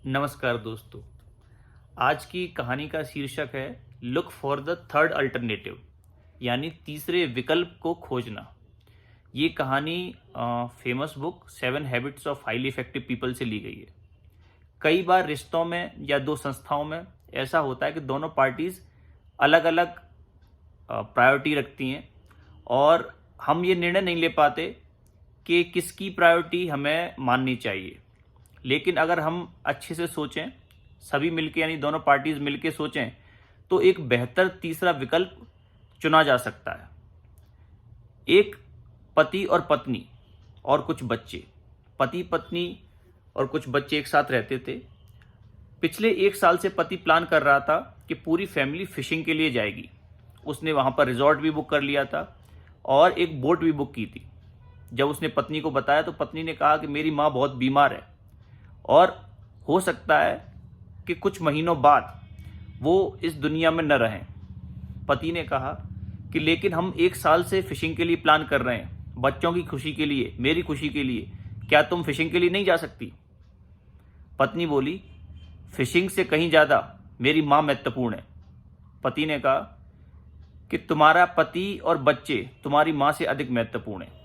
नमस्कार दोस्तों। आज की कहानी का शीर्षक है look for the third alternative, यानी तीसरे विकल्प को खोजना। ये कहानी famous book 7 habits of highly effective people से ली गई है। कई बार रिश्तों में या दो संस्थाओं में ऐसा होता है कि दोनों पार्टीज अलग अलग प्रायोरिटी रखती हैं और हम ये निर्णय नहीं ले पाते कि किसकी प्रायोरिटी हमें माननी चाहिए। लेकिन अगर हम अच्छे से सोचें, सभी मिलके यानी दोनों पार्टीज मिलके सोचें, तो एक बेहतर तीसरा विकल्प चुना जा सकता है। एक पति और पत्नी और कुछ बच्चे, पति पत्नी और कुछ बच्चे एक साथ रहते थे। पिछले 1 साल से पति प्लान कर रहा था कि पूरी फैमिली फिशिंग के लिए जाएगी। उसने वहां पर रिजॉर्ट भी बुक कर लिया था और एक बोट भी बुक की थी। जब उसने पत्नी को बताया तो पत्नी ने कहा कि मेरी माँ बहुत बीमार है और हो सकता है कि कुछ महीनों बाद वो इस दुनिया में न रहें। पति ने कहा कि लेकिन हम 1 साल से फिशिंग के लिए प्लान कर रहे हैं, बच्चों की खुशी के लिए, मेरी खुशी के लिए। क्या तुम फिशिंग के लिए नहीं जा सकती? पत्नी बोली, फिशिंग से कहीं ज़्यादा मेरी माँ महत्वपूर्ण है। पति ने कहा कि तुम्हारा पति और बच्चे तुम्हारी माँ से अधिक महत्वपूर्ण है।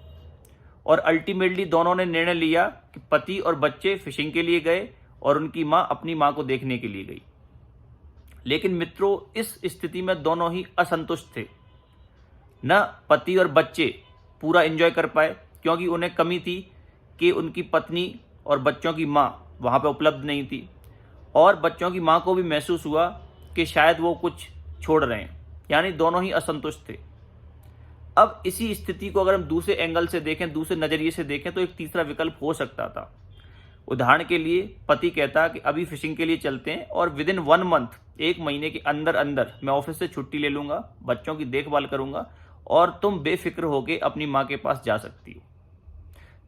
और अल्टीमेटली दोनों ने निर्णय लिया कि पति और बच्चे फिशिंग के लिए गए और उनकी माँ अपनी माँ को देखने के लिए गई। लेकिन मित्रों, इस स्थिति में दोनों ही असंतुष्ट थे। न पति और बच्चे पूरा एंजॉय कर पाए क्योंकि उन्हें कमी थी कि उनकी पत्नी और बच्चों की माँ वहाँ पर उपलब्ध नहीं थी, और बच्चों की माँ को भी महसूस हुआ कि शायद वो कुछ छोड़ रहे हैं। यानी दोनों ही असंतुष्ट थे। अब इसी स्थिति को अगर हम दूसरे एंगल से देखें, दूसरे नज़रिए से देखें, तो एक तीसरा विकल्प हो सकता था। उदाहरण के लिए पति कहता कि अभी फिशिंग के लिए चलते हैं और विद इन 1 मंथ, 1 महीने के अंदर अंदर मैं ऑफिस से छुट्टी ले लूंगा, बच्चों की देखभाल करूंगा और तुम बेफिक्र होकर अपनी माँ के पास जा सकती हो।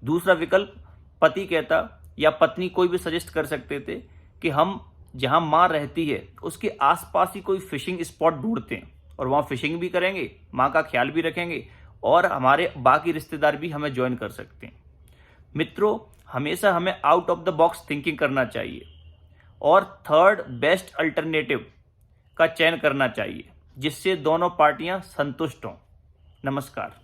दूसरा विकल्प पति कहता या पत्नी कोई भी सजेस्ट कर सकते थे कि हम जहाँ माँ रहती है उसके आसपास ही कोई फिशिंग स्पॉट ढूंढते हैं और वहाँ फिशिंग भी करेंगे, माँ का ख्याल भी रखेंगे और हमारे बाकी रिश्तेदार भी हमें ज्वाइन कर सकते हैं। मित्रों, हमेशा हमें out of the box thinking करना चाहिए और थर्ड बेस्ट अल्टरनेटिव का चयन करना चाहिए जिससे दोनों पार्टियां संतुष्ट हों। नमस्कार।